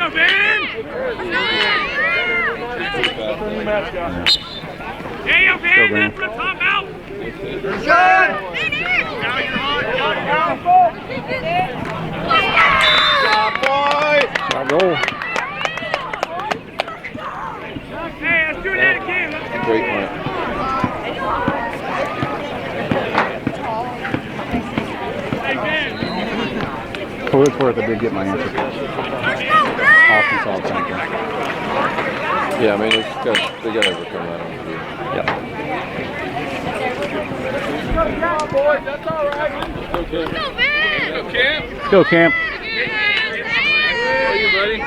go, Ben! Hey, okay, that's what I'm talking about! Shot! Now you're on, Shot, boy! Shot goal. Hey, let's do that again. Great one. Hey, Ben! For what it's worth, I did get my answer. Offense all time. Yeah, I mean, they got to overcome that on the field. Yep. Good job, boys. That's all right. Let's go, Camp. How are you, buddy?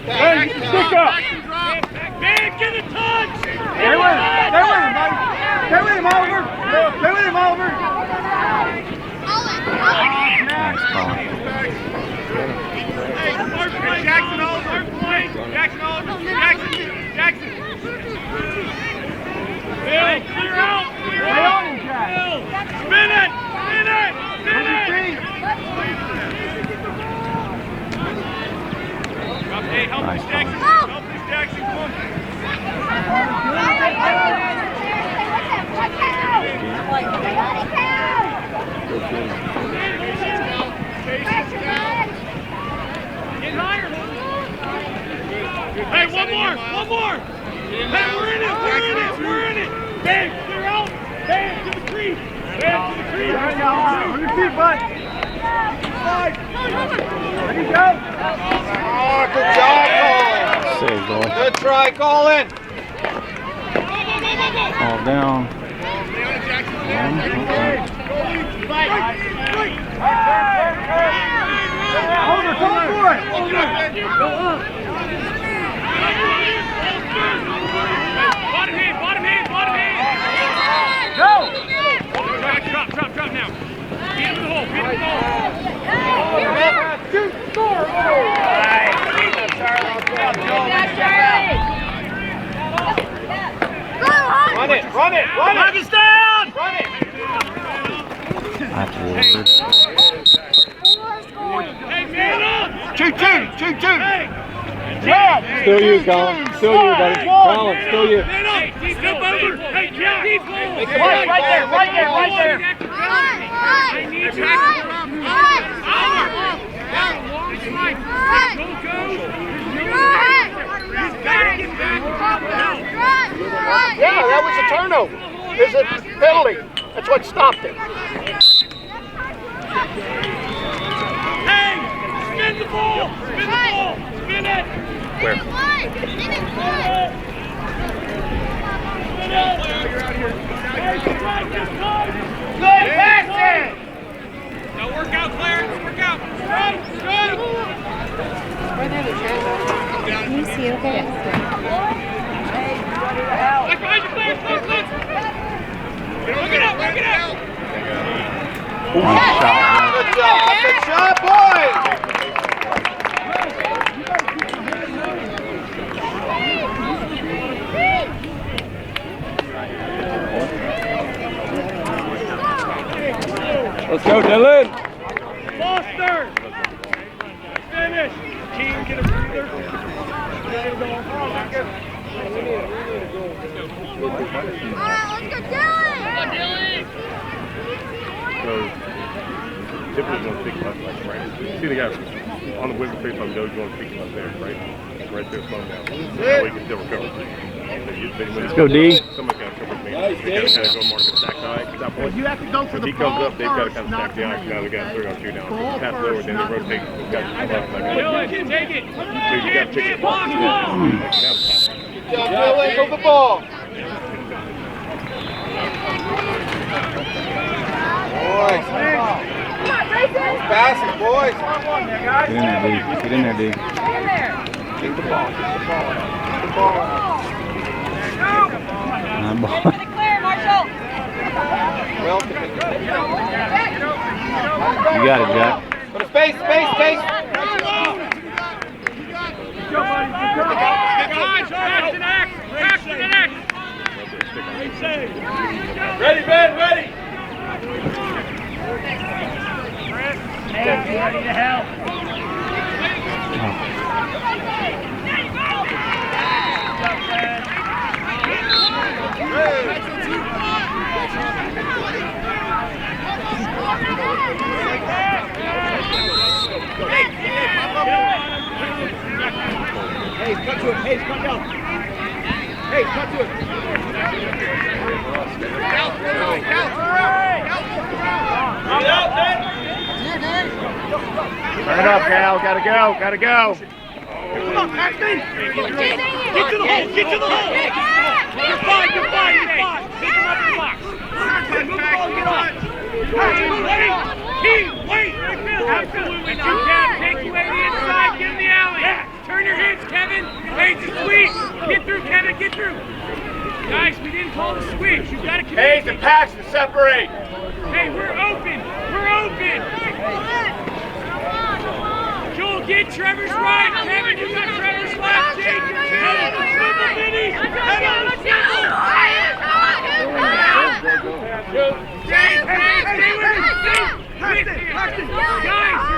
Hey, stick up! Ben, get a touch! Stay with him, buddy. Stay with him, Oliver. Stay with him, Oliver. Nice call. Jackson, Oliver, point! Jackson, Oliver, Jackson! Bill, clear out! Stay on him, Jack. Spin it! Hey, help Nice this Jackson! call. Help this Jackson! Come on! Get higher! Hey, one more! Hey, we're in it! Bang, clear out! Bang, to the crease! Bang, to the crease! On your feet, bud. There you go. Oh, good job, Colin. Save, boy. Good try, Colin. All down. Hold it, come for it. Bottom hand! Go. Drop now! Beat him in the hole! Shoot, score. Run it. Knock us down! Run it. That's weird. Hey, man up! Shoot two. Hey! Still you, Colin. Still you, buddy. Colin, still you. Man up! Step over! Hey, Jack! Deep hole! Right there. I need you! Yeah, that was a turnover. It's a penalty. That's what stopped it. Hey! Spin the ball! Spin it! Where? Good passing. Now work out, Clarence. Work out. Go! Can you see okay? Behind you, Clarence. Close. Work it out. Nice shot. Good shot, boys. Let's go, Dylan. Foster! Finish! Team, get a breather. So, typically going to pick him up, like, right? See the guy on the whistle face on the nose going to pick him up there, right? Right there, slowing down. That way he can still recover. Let's go, D. Somebody's got to cover me. They got to kind of go mark the stack high. At that point, You have to go for when the he comes ball up, they've got to first, kind of not stack the eye. Now they got 3 on 2 down. If you pass lower, then they rotate. They've got to come up like that. Take it! So you got to pick it Box, up. box! Good job, Dylan. Move the ball. Boys. Passing, boys. Get in there, D. Keep the ball. Nine ball. Well, You got it, Jack. put a space. Behind, Paxton X! Ready, Ben, ready. Hey, ready to help. Hey, cut to it. Hey, cut down. Hey, cut to it. Get out, Ben. Turn it up, Cal. Gotta go. Gotta go. Come on, Paxton. Get to the hole. Get to the hole. You're fine. You're fine. You're fine. Pick him up the box. Move the ball. Get on. Wait. Wait. Absolutely. If you can, take away the inside, give him the alley. Yeah. Turn your hips, Kevin. Hey, it's a sweep. Get through, Kevin. Get through. Guys, we didn't call the switch. You've got to Hayes and Paxton separate. Hey, we're open. We're open. Joel, get Trevor's right. Kevin, you got Trevor's left. Jake, Head on the swivel, Vinny. Head on the swivel. Guys,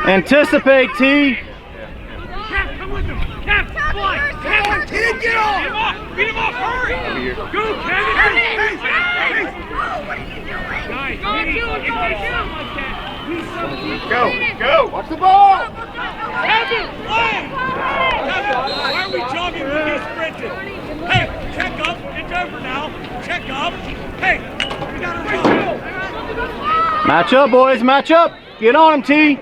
Anticipate, T. Kev, come with him. Kev, fly. Kevin, Kid, get on. Beat him off. Hurry. Go, Kevin. Guys, Vinny, if they shoot like that, we Go. Go. Watch the ball. Kevin, flag. Kevin, why are we jogging when he's sprinting? Hey, check up. It's over now. Check up. Hey, we got to run. Match up, boys. Match up. Get on him, T.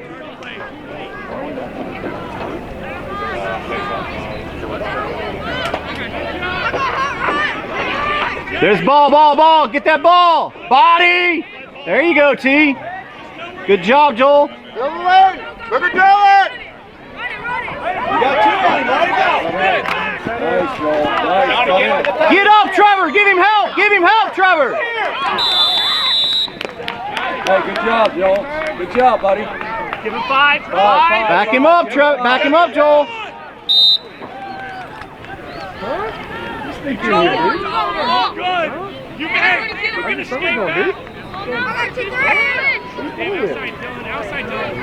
There's ball. Get that ball. Body. There you go, T. Good job, Joel. Dylan. Look at Dylan. You got two on him. Let it go. Nice, Joel. Nice. Get up, Trevor. Give him help. Give him help, Trevor. Hey, good job, Joel. Good job, buddy. give him five. Back him up, Trevor. Back him up, Joel. Good. You can. We're going to skate back. Outside, Dylan.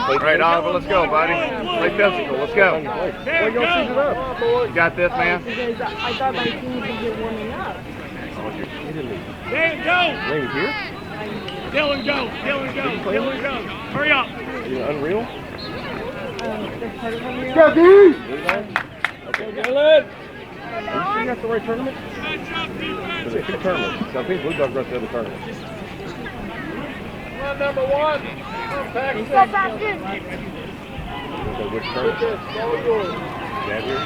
All right, Oliver, let's go, buddy. Play physical. Let's go. You got this, man. I thought my team would be warming up. Dan, go. Raymond here? Dylan, go. Dylan, go. Dylan, go. Hurry up. You Unreal? They're part of Unreal. Go, dude. Okay, Dylan. Are you sure you have the right tournament? Because they pick tournaments. So I think Blue Dog runs the other tournament. Run number one. Step back in. So which tournament? Dad here?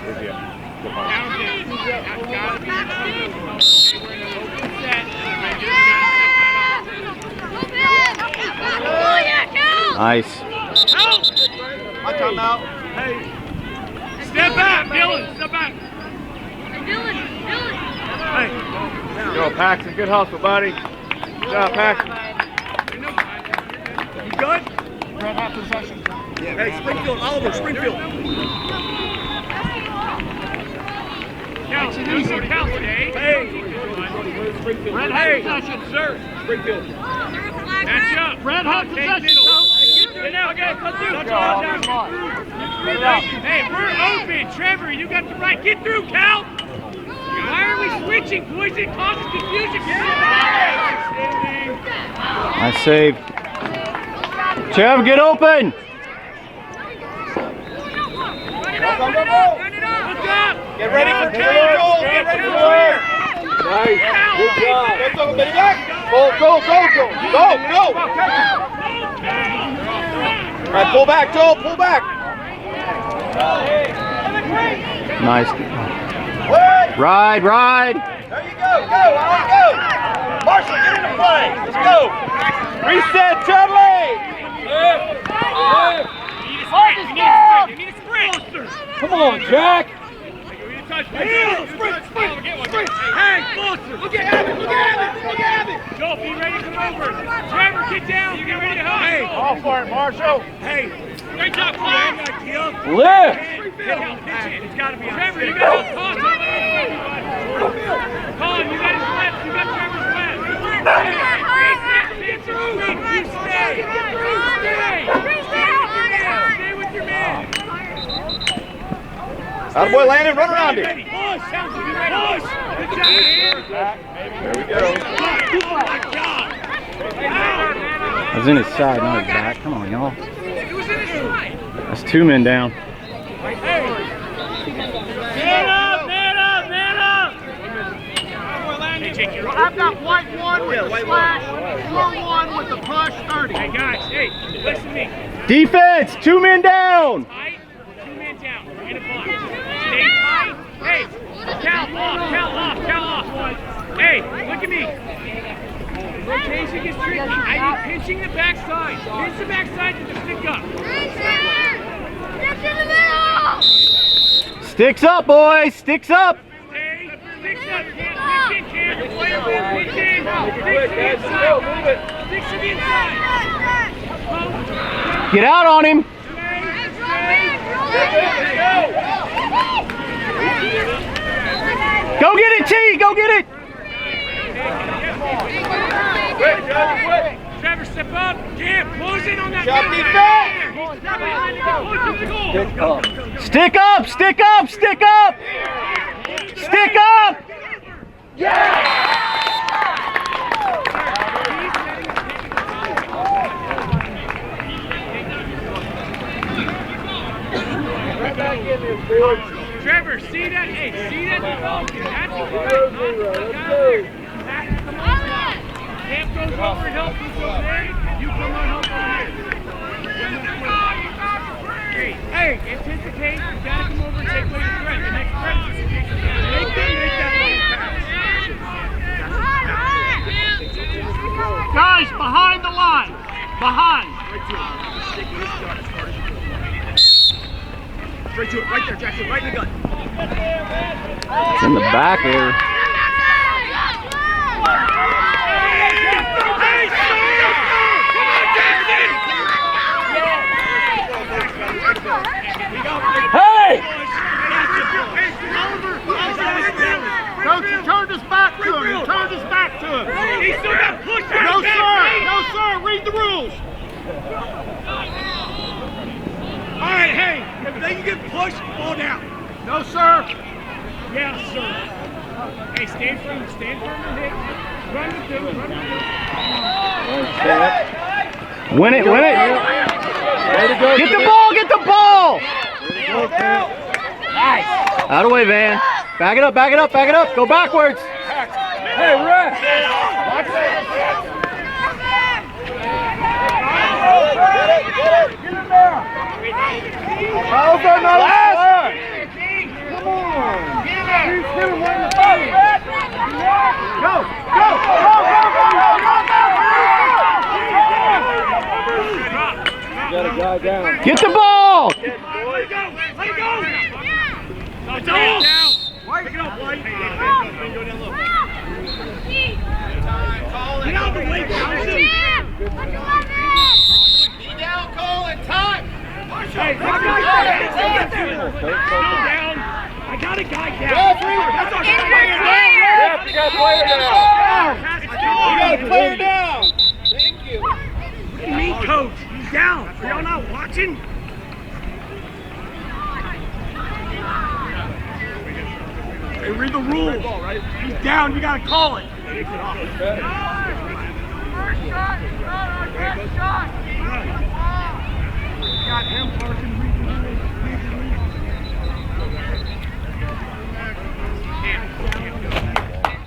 Where's he at? Go find Nice. My timeout. Hey. Step back, Dylan. Step back. Hey. Go, Paxton. Good hustle, buddy. Good job, Paxton. You good? Red half possession. Hey, Springfield, Oliver, Springfield. Count, there's no count today. Hey. Red half possession, sir. Springfield. Match up. Red half possession. Okay, let's do it. Hey, we're open. Trevor, you got the right. Get through, Cal. Why are we switching, boys? It causes confusion. Nice save. Trev, get open. Get ready for Taylor, Joel. Get ready for Taylor. Nice. Good job. Go, Joel. Go. All right, pull back, Joel. Pull back. Nice. Ride. There you go. Go. Marshall, get into play. Let's go. Reset, Charlie. You need a sprint. Come on, Jack. Sprint. Hey, Foster! Look at Abbott! Look at Abbott! Look at Abbott! Joe, be ready to come over. Trevor, get down. Get ready to hug. Hey, All for it, Marshall. hey, Great job, Clark. Lift! it's got to be Trevor, you got his toss. Colin, you got his left. You got Trevor's left. You stay. Stay with your man. Attaboy, Landon, run around him. Push. Push. Good job, man. There we go. Oh my God! I was in his side, not his back. Come on, y'all. It was in his side. That's 2 men down. Man up, man up, man up. Hey, Jake, you're I've got white one with the slash, 4-1 with the push, 30. Hey, guys, hey, listen to me. Defense, 2 men down. Tight, 2 men down. We're in a box. Stay tight. Hey, Cal off. Hey, look at me. Rotation gets tricky. I need pinching the backside. Pinch the backside to the stick up. Sticks up, boys. Sticks up. Hey, sticks up. Pinch in. Pinch to the inside. Sticks to the inside. Get out on him. Go get it, T. Go get it. Trevor, step up. Jam, close in on that. Stick up. Stick up. Stick up. Stick up. Trevor, see that? Hey, see that development? That's good. That's the most. Camp goes over and helps you go there. You come on help over here. Hey, anticipate. You gotta come over and take away the threat. The next threat is make that pass. Guys, behind the line. Behind. Straight to it, right there, Jackson, right in the gut. It's in the back here. Hey! Coach, turn this back to him. Turn this back to him. He's still got push. No, sir. No, sir. Read the rules. All right, hey, if they can get pushed, fall down. No, sir. Yeah, sir. Hey, stand firm and hit. Run the two, run the two. Win it. Win it. Get the ball. Get the ball. Nice. Out of the way, Van. Back it up. Back it up. Back it up. Go backwards. Hey, ref. Watch it. Get it. Get in there. How's that not last? Come on. Get in. He's gonna win the fight. Go. Go. Got a guy down. Get the ball. Let it go. Let it go. It's all down. Pick it up, White. Go down low. Get out of the way, Johnson. Be down, Colin. Time. Hey, grab your guy. Still down. I got a guy down. That's our guy. Ref, you got a player down. You got a player down. Thank you. Look at me, coach. He's down. Are y'all not watching? Hey, read the rules. He's down. You gotta call it. Got him parking.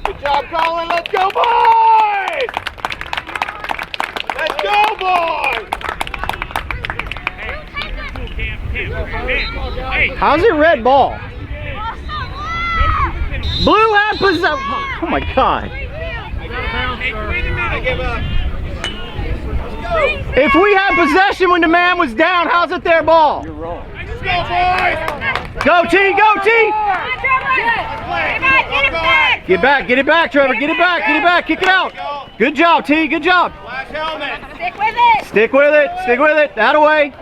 Good job, Colin. Let's go, boys! Let's go, boys! Hey, How's it red ball? Blue had possession. Oh my God. I give up. If we had possession when the man was down, how's it their ball? You're wrong. Let's go, boys! Go, T, go, T! Get back, Get it back, Trevor. Get it back, kick it out. Good job, T, good job. Flash helmet. Stick with it. Stick with it. That away.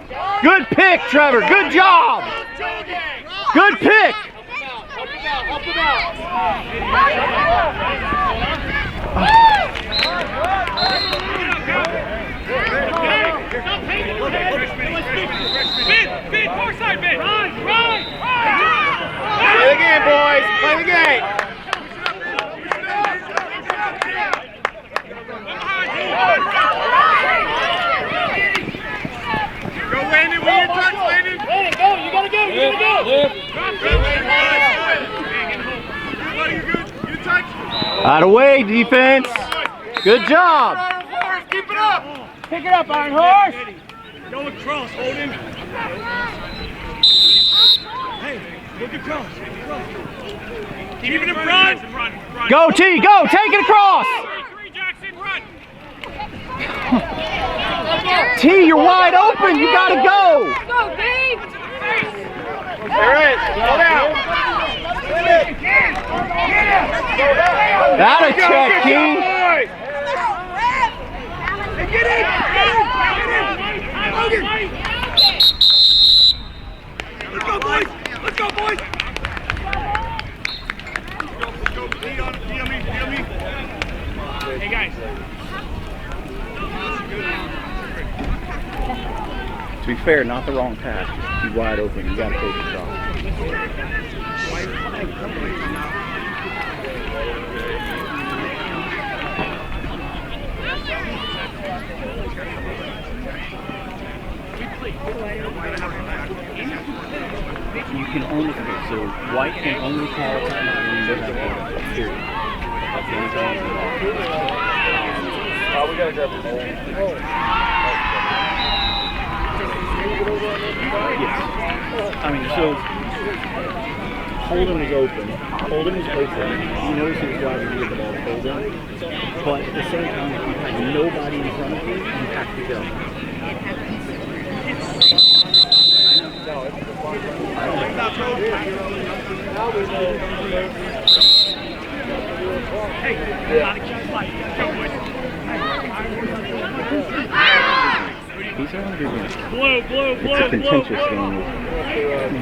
Good pick, Trevor. Good job. Good pick. Help him out. Bid, far side, bid. Run. Play the game, boys. Play the game. Go, Landon, when you touch, Landon. Landon, go. You gotta go. Everybody, you good? You touch. Out of way, defense. Good job. Keep it up. Pick it up, Iron Horse. Go across, hold him. Hey, look across. Keep it in front. Go, T, go. Take it across. 3, Jackson, run. T, you're wide open. You got to go. Go, Dave. There it is. Go down. That'll check, T. Get in. Let's go, boys. Hey, guys. To be fair, not the wrong pass. Just be wide open. You got to take it off. You can only, so White can only call timeout when you have a period. That's the only time you can Oh, we gotta grab the ball. Yes. I mean, so Holden was open. Holden was open. He knows his job to get the ball to Holden. But at the same time, if you have nobody in front of you, you have to go. These are good games. It's a contentious game with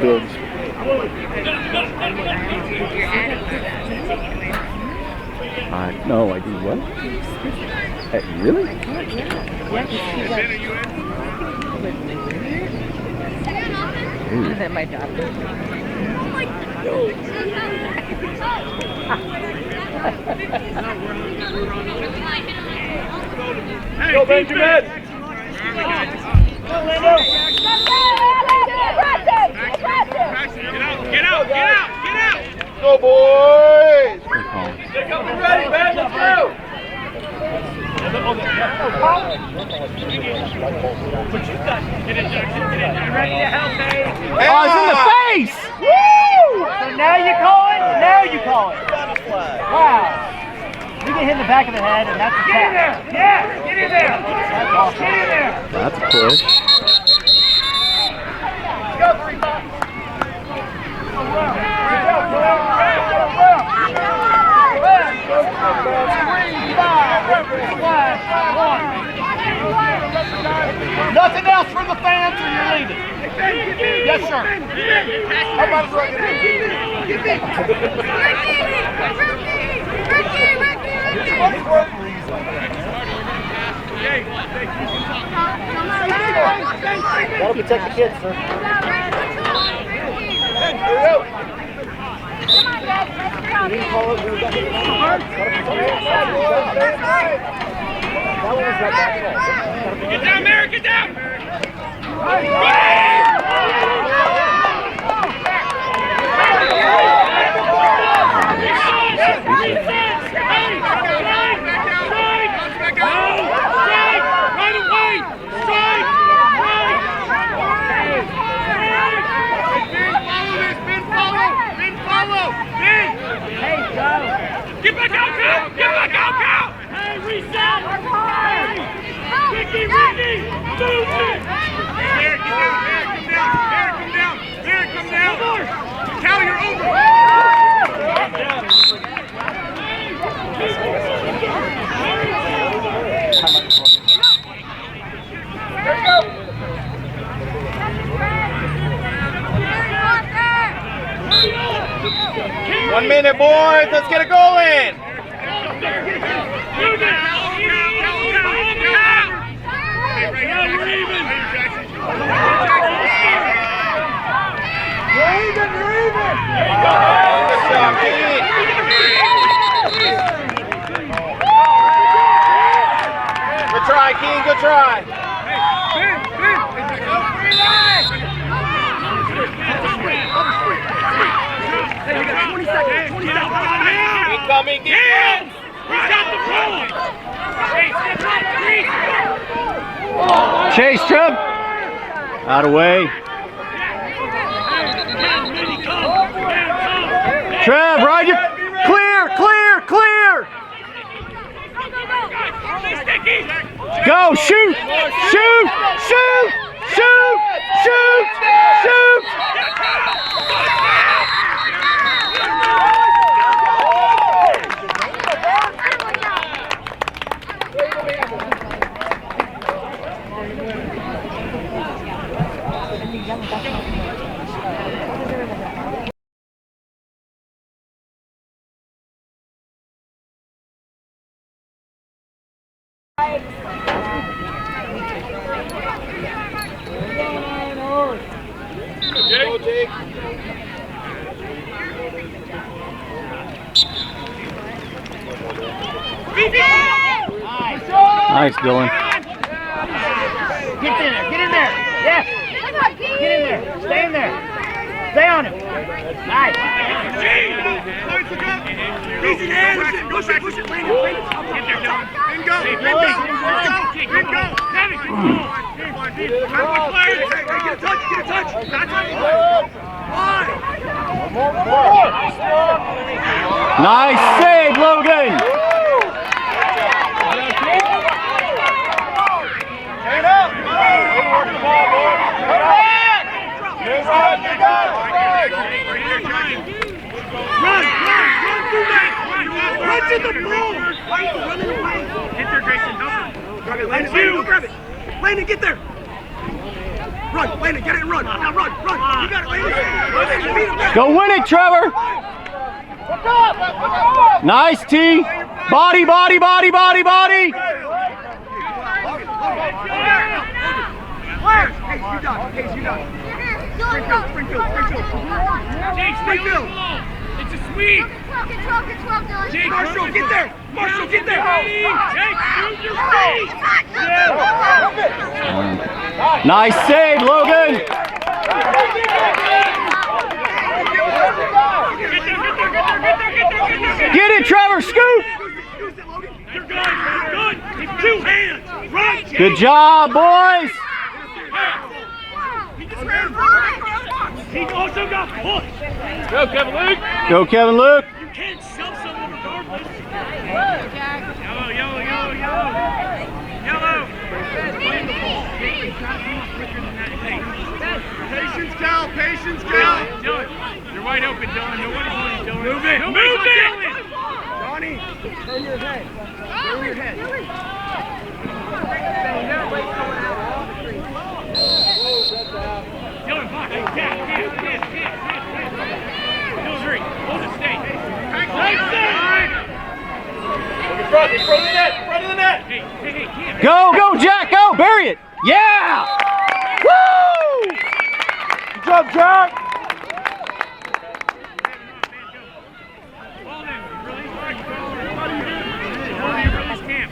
builds. No, I do what? Really? Is that my job? Go, Benjamin. Get out. Go, boys. Good call. Ready, man. Let's go. Get in, Jackson. Ready to help, Dave. Oh, it's in the face! Woo! So now you call it? Now you call it. Wow. You get hit in the back of the head, and that's a tap. Yeah, get in there. That's a push. Go, 3 bucks. Nothing else for the fans, or you're leaving? Yes, sir. How about us right here? Gotta protect the kids, sir. Get down, Mary, get down. Get back out, Cal! Get back out, Cal! Hey, reset! Hey! Ricky! Move it! 1 minute, boys. Let's get a goal in. Good job, Keith. Good try, Keith. Good try. Incoming defense. He's got the ball. Chase, Trev. Out of way. Trev, right? Clear, clear, clear. Go, shoot, shoot, shoot, shoot, shoot, shoot. Nice, Dylan. Get in there. Get in there. Yes. Get in there. Stay in there. Stay on him. Nice. Easy hands. Push it. Get there, Dylan. And go. Get a touch. Nice save, Logan. Run through that. Run to the ball. Why are you running away? Get there, Grayson. Help him. Landon, grab it. Landon, get there. Run, Landon, get it and run. Now run. You got it, Landon. Go win it, Trevor. Nice, T. Body. Hey, you got it. Springfield. Jake, Springfield. It's a sweep. Jake, Marshall, get there. Jake, use your feet. Nice save, Logan. Get it, Trevor. Scoot. You're good. It's 2 hands. Right. Good job, boys. He also got pushed. Go, Kevin Luke. Go, Kevin Luke. You can't shove someone regardless. Yellow. Patience, Cal. Dylan, you're wide open, Dylan. Nobody's on you, Dylan. Move it. Johnny, turn your head. Dylan, box. Dylan, three. Hold it, stay. Front of the net. Hey, Cam. Go, Jack. Go. Bury it. Yeah. Woo. Good job, Jack. Ball in. Release Cam.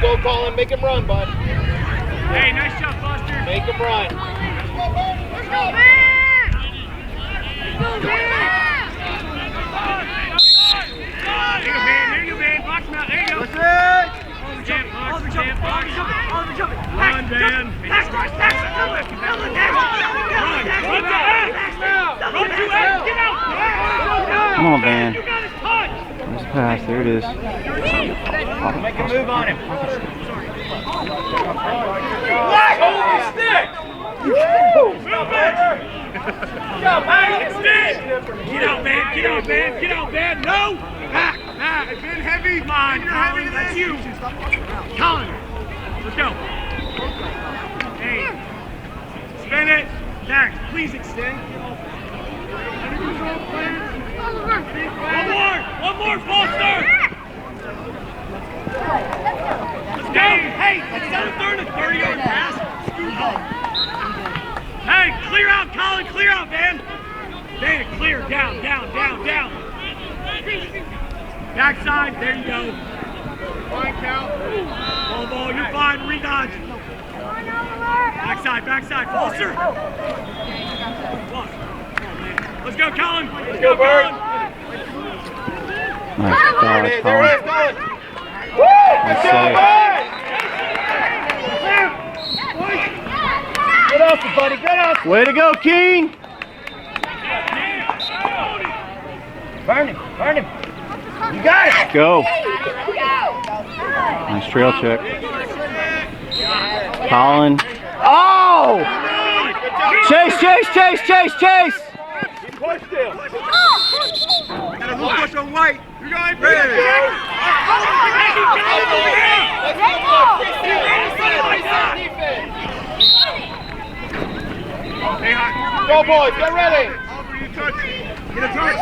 Go, Colin. Make him run, bud. Hey, nice shot, Foster. Make him run. Let's go, man! There you go, man. Box him out. There you go. That's it. Run, Dan. Come on, Van. Nice pass. There it is. Make a move on him. Hold the stick. Get out, man. Get out, man. Get out, man. No. Back. It's been heavy. Come on, Colin. That's you. Colin. Let's go. Hey. Spin it. Next. Please extend. One more, Foster. Let's go. Hey, instead of throwing a 30-yard pass, scoot up. Hey, clear out, Colin. Clear out, man. Man, clear. Down. Backside. There you go. Fine count. Ball. You're fine. Re-dodge. Backside. Foster. Let's go, Colin. Let's go, Colin. Nice dodge, There it is, Colin. Nice save. Good hustle, buddy. Good hustle. Way to go, Keen. Burn him. You got it. Go. Nice trail check. Colin. Oh! Chase. Push them. And a little push on White. You're going Go, boys. Get ready. Get a touch.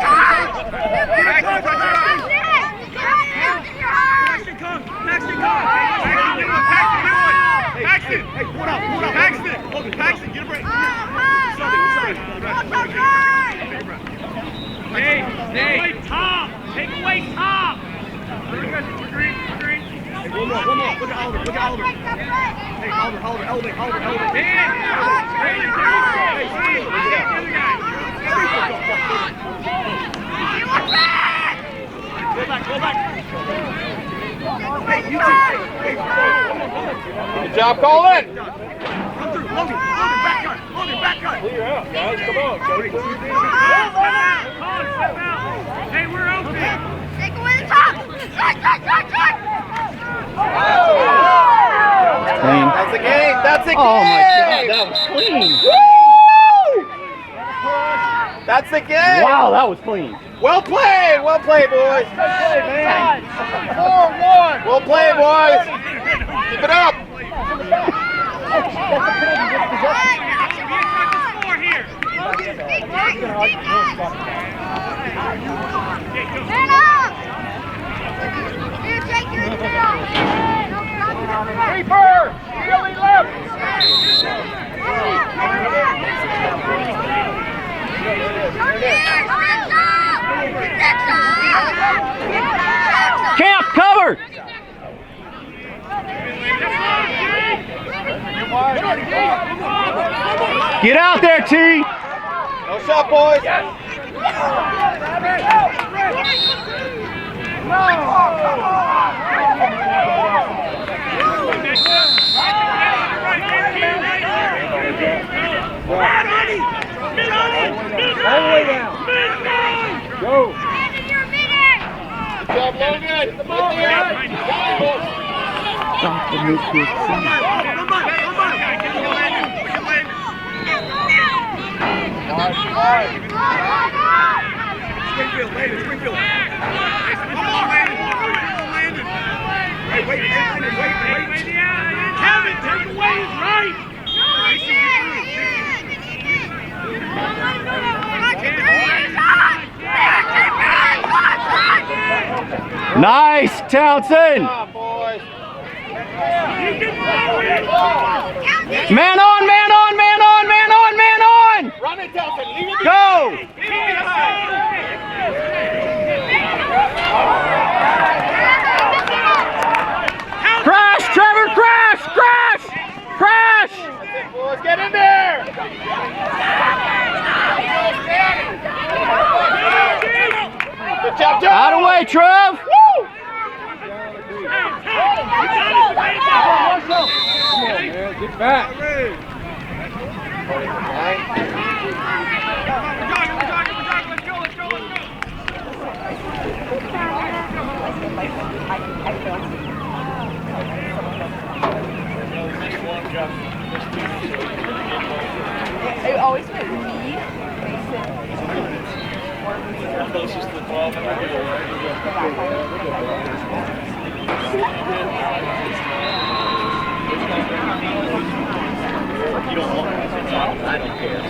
Paxton. Hey, pull it up. Paxton. Hold it. Paxton, get a break. Hey, take away top. Green. Hey, one more. Look at Oliver. Hey, Oliver. Elevate. Go back. Hey, you two. Hey, Good job, Colin. come through. Logan, back cut. Clear out, guys. Come on. Step out. Hey, we're open. Take away the top. Strike. Clean. That's a game. Oh my God, that was clean. Woo! That's the game. Wow, that was clean. Well played, boys. Good play, man. 4-1. Well played, boys. Keep it up. Reaper, Billy left. Camp, cover. Get out there, T. No shot, boys. All the way down. Go. Good job, Logan. Stop the mid-kick. Springfield. Hey, wait. Kevin, take away his right. Nice, Townsend. Boys. Man on. Run it, Delta. Leave it. Go. Crash, Trevor, crash. Boys, get in there. Good job, Joe. Out of the way, Trev. Woo! Get back. They always put me, Mason, or Closest to the 12 in the middle, right? You don't want it. I don't care.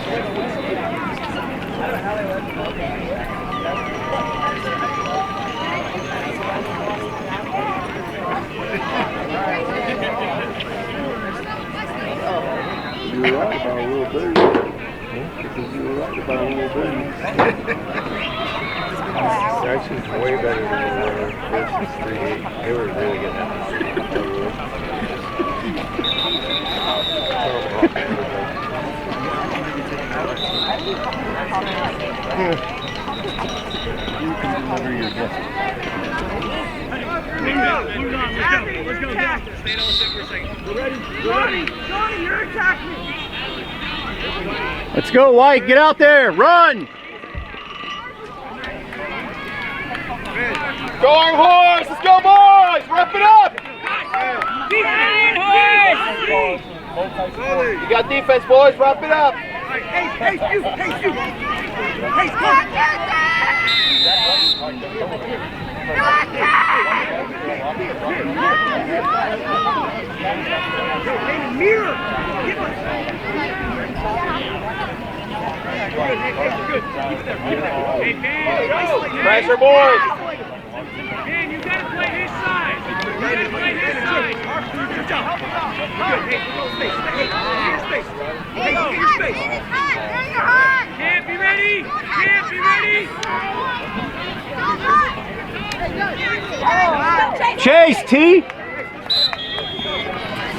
You were right about a little bit. Because you were right about a little bit. Actually, way better than they were versus 3-8. They were really good at You can deliver your gift. Let's go, Jack. Stay on the for a second. We're ready. Johnny, you're attacking. Let's go, White. Get out there. Run. Going horse! Let's go, boys! Wrap it up! You got defense, boys. Wrap it up. Hey, you. Hey, come. Mirror. Good. Keep it there. Hey, Pressure, boys. Man, you gotta play his side. You gotta play his side. Good job. Good. Hey, space. Hey, get your space. Camp, be ready. Camp, be ready. Chase, T.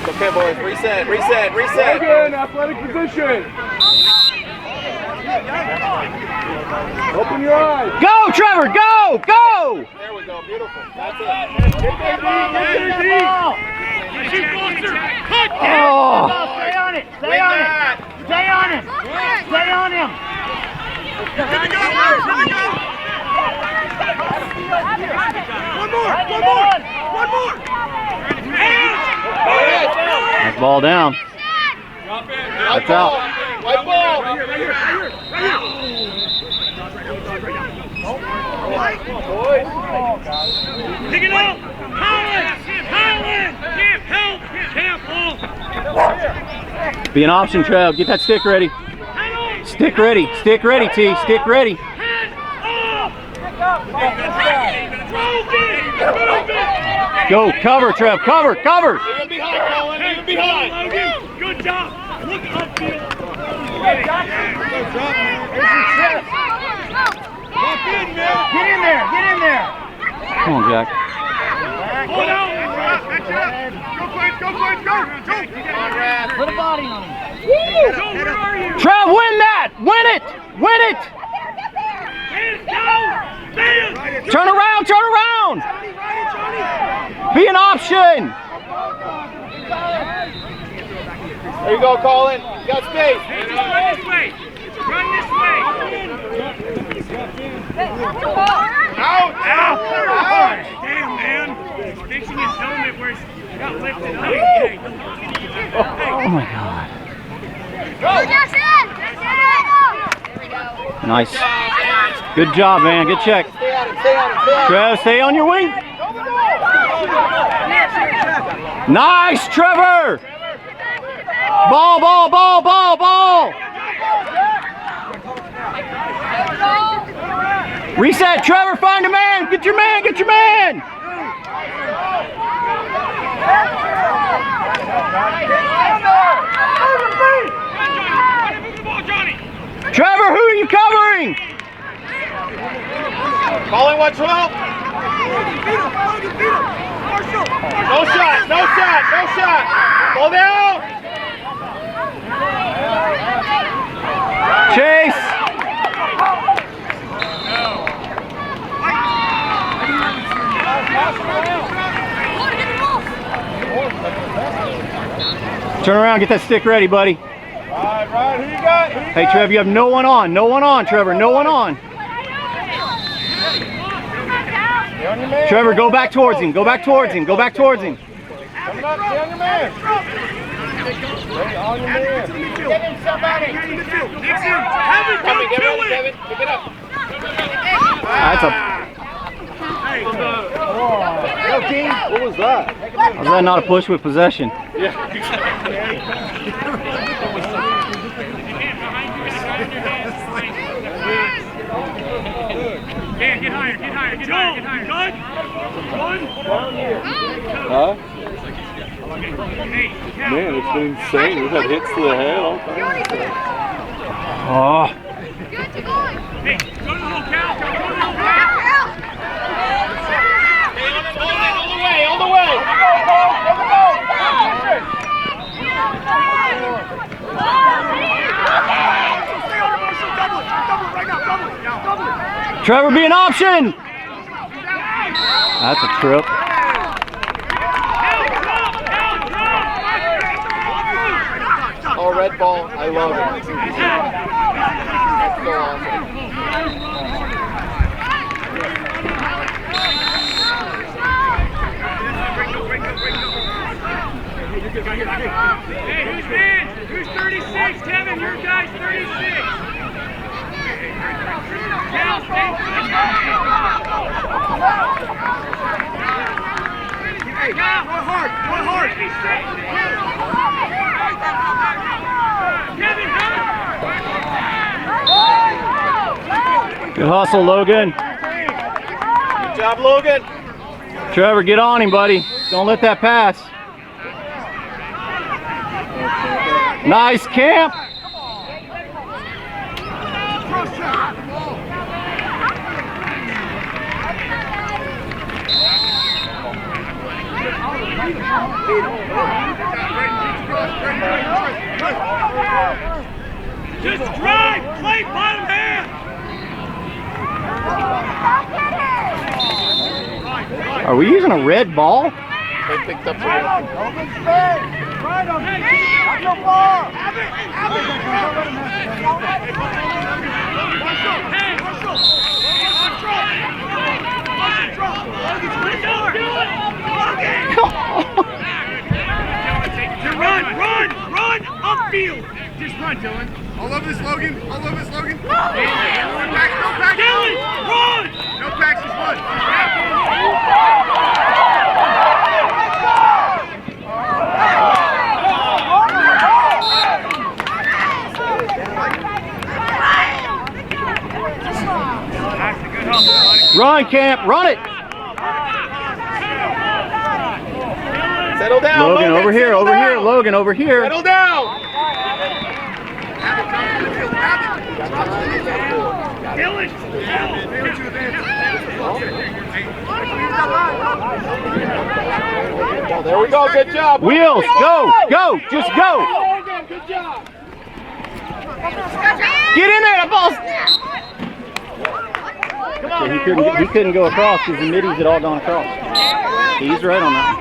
Okay, boys. Reset. Again, athletic position. Open your eyes. Go, Trevor. Go. There we go. Beautiful. That's it. Get there, D. Shoot, Foster. Cut. Oh. Stay on it. Stay on him. Stay on him. Here we go. One more. That's ball down. That's out. White ball. Right here. Pick it up. Holland. Help. Be an option, Trev. Get that stick ready. Stick ready, T. Stick ready. Go, cover, Trev. Cover. Even behind, Colin. Even behind. Good job. Look upfield. Get in there. Come on, Jack. Hold out. Go. Put a body on him. Where are you? Trev, win that. Win it. Turn around. Be an option. There you go, Colin. You got space. Run this way. Out. Damn, man. Fixing his helmet where he got lifted up. Oh my God. Nice. Good job, man. Good check. Stay on it. Trev, stay on your wing. Nice, Trevor. Ball. Reset, Trevor. Find a man. Get your man. Trevor, who are you covering? Colin, 112. No shot. Ball down. Chase. Turn around, get that stick ready, buddy. Right. Who you got? Hey, Trev, you have no one on, Trevor, no one on. Trevor, go back towards him. Coming up, stay on your man. On your man. Get in, somebody. Nixon, Kevin, Get go ready, to it. Kevin. Pick it up. was that? How's that not a push with possession? Yeah. Yeah, get higher, get higher, get higher, get higher. Good. One. Huh? Hey, count. Man, it's been insane. We've had hits to the head all kinds of stuff. Oh. Hey, go to the little count. Go to the little count. All the way. Trevor, be an option. That's a trip. Oh, red ball. I love it. That's so awesome. Hey, who's man? Who's 36? Kevin, your guy's 36. Cal, stay Hey, Cal, go hard. Kevin, Good hustle, Logan. Good job, Logan. Trevor, get on him, buddy. Don't let that pass. Nice camp. just drive, play bottom half. Are we using a red ball? They picked up the Right on him. Not so far. Have it. Run, upfield. Just run, Dylan. All over this, Logan. No packs. Dylan, run. No packs, just run. Run, Camp, run it. Settle down, Logan, over here, Logan, over here. Settle down. Oh, there we go, good job. Wheels, go, just go. Good job. Get in there, the ball's. So he couldn't go across because the middies had all gone across. He's right on that.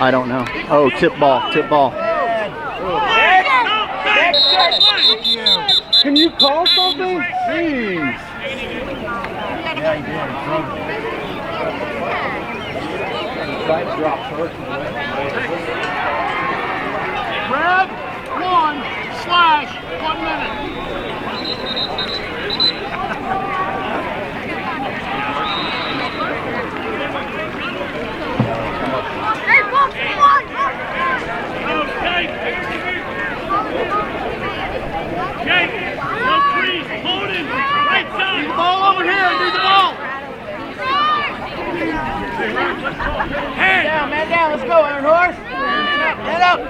I don't know. Oh, tip ball. Can you call something? Jeez. Grab 1/1 minute. Jake, no freeze, hold him, right side. Ball over here, do the ball. Head. Man down, let's go, Aaron Horse. Head up.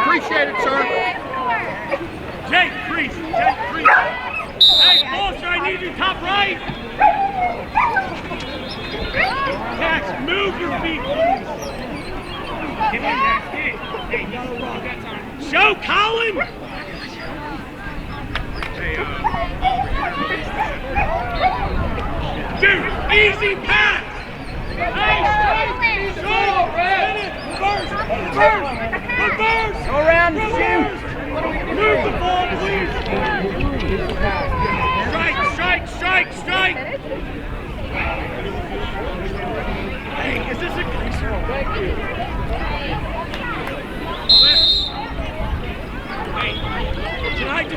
Appreciate it, sir. Jake, freeze. Hey, Foster, I need you top right. Max, move your feet, please. Give me that kick. Hey, yellow rock, that's on. Show Colin. Dude, easy pass. Hey, straight. Reverse. Go around and shoot. Move the ball, please. Strike. Hey, is this a greaser? Thank you. Hey, tonight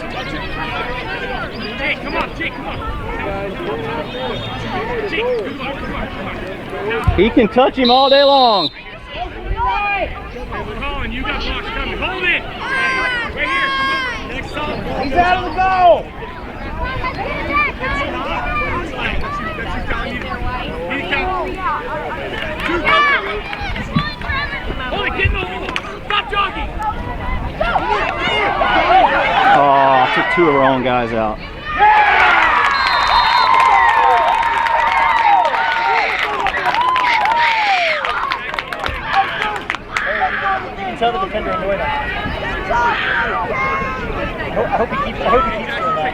Jake, come on, Jake, come on. Jake, come on. He can touch him all day long. Colin, you got blocks coming. Hold it. Right here, come on. Next song. He's out of the goal. That's you telling me. Hold it, get in the hole. Stop jogging. Oh, took two of our own guys out. You can tell the defender enjoyed it. I hope he keeps doing that.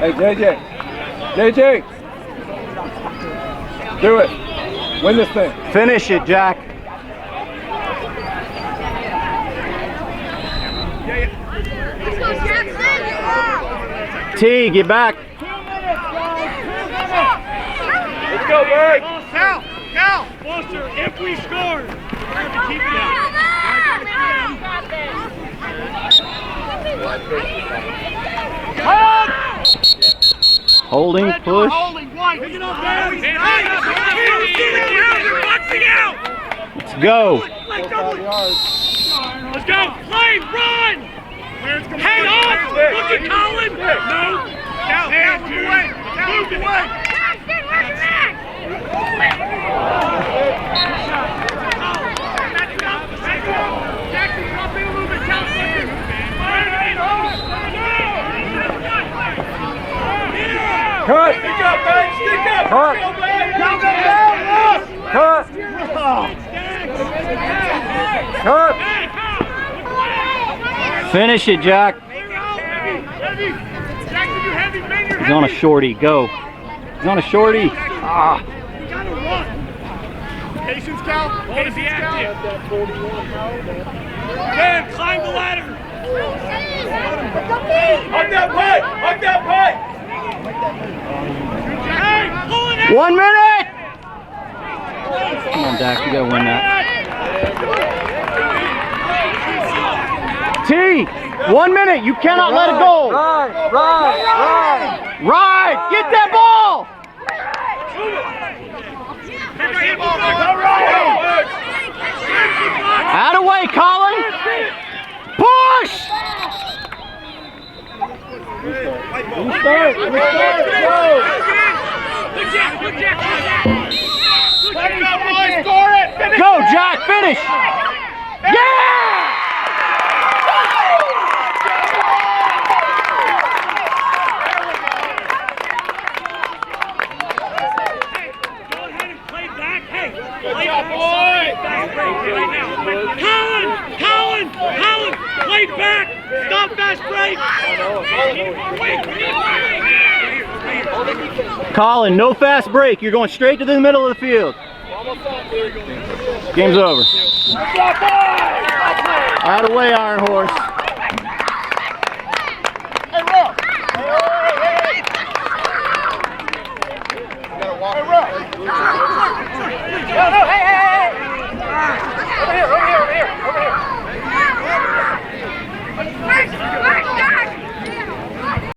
Hey, JJ, do it. Win this thing. Finish it, Jack. T, get back. Let's go, Bird. Cal. Foster, if we score, we have to keep it out. Holding, push. Pick it up, man. Let's go. Let's go. Play, run. Head up. Look at Colin. No. Cal, move away. Move away. Jackson, where's your man? Jackson, drop in a little bit. Cal, Cut. stick up, man. Stick up. Cut. Cut. Cut. Finish it, Jack. He's on a shorty. Go. He's on a shorty. Ah. Patience, Cal. Patience, Cal. Ben, climb the ladder. Hug that pipe. Hug that pipe. Hey, pull it out. 1 minute. Come on, Dax. You gotta win that. T, 1 minute. You cannot let it go. Ride. Get that ball. Out of way, Colin. Push. Go, Jack. Finish. Yeah. Colin, play back. Stop fast break. Colin, no fast break. You're going straight to the middle of the field. Game's over. Out of the way, Iron Horse.